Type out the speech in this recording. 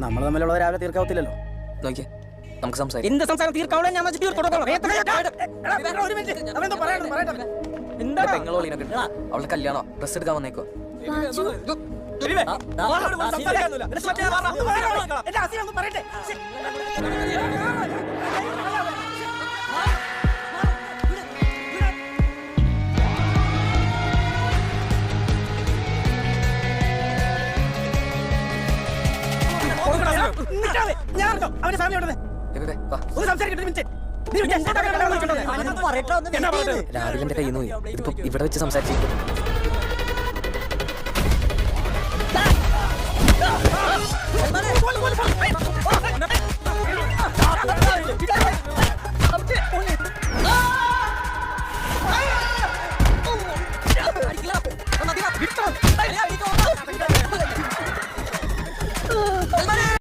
നമ്മൾ തമ്മിലുള്ള രാവിലെ തീർക്കാവത്തില്ലല്ലോ. നോക്കിയേ, നമുക്ക് സംസാരിക്കാം. എന്ത് സംസാരം തീർക്കാവോ? ഞാൻ അവളുടെ കല്യാണോ ഡ്രസ് എടുക്കാൻ വന്നേക്കോ. അവന്റെ ഫാമിലി രാവിലെ എന്റെ കയ്യിൽ നിന്ന് പോയി. ഇതിപ്പോ ഇവിടെ വെച്ച് സംസാരിച്ചു.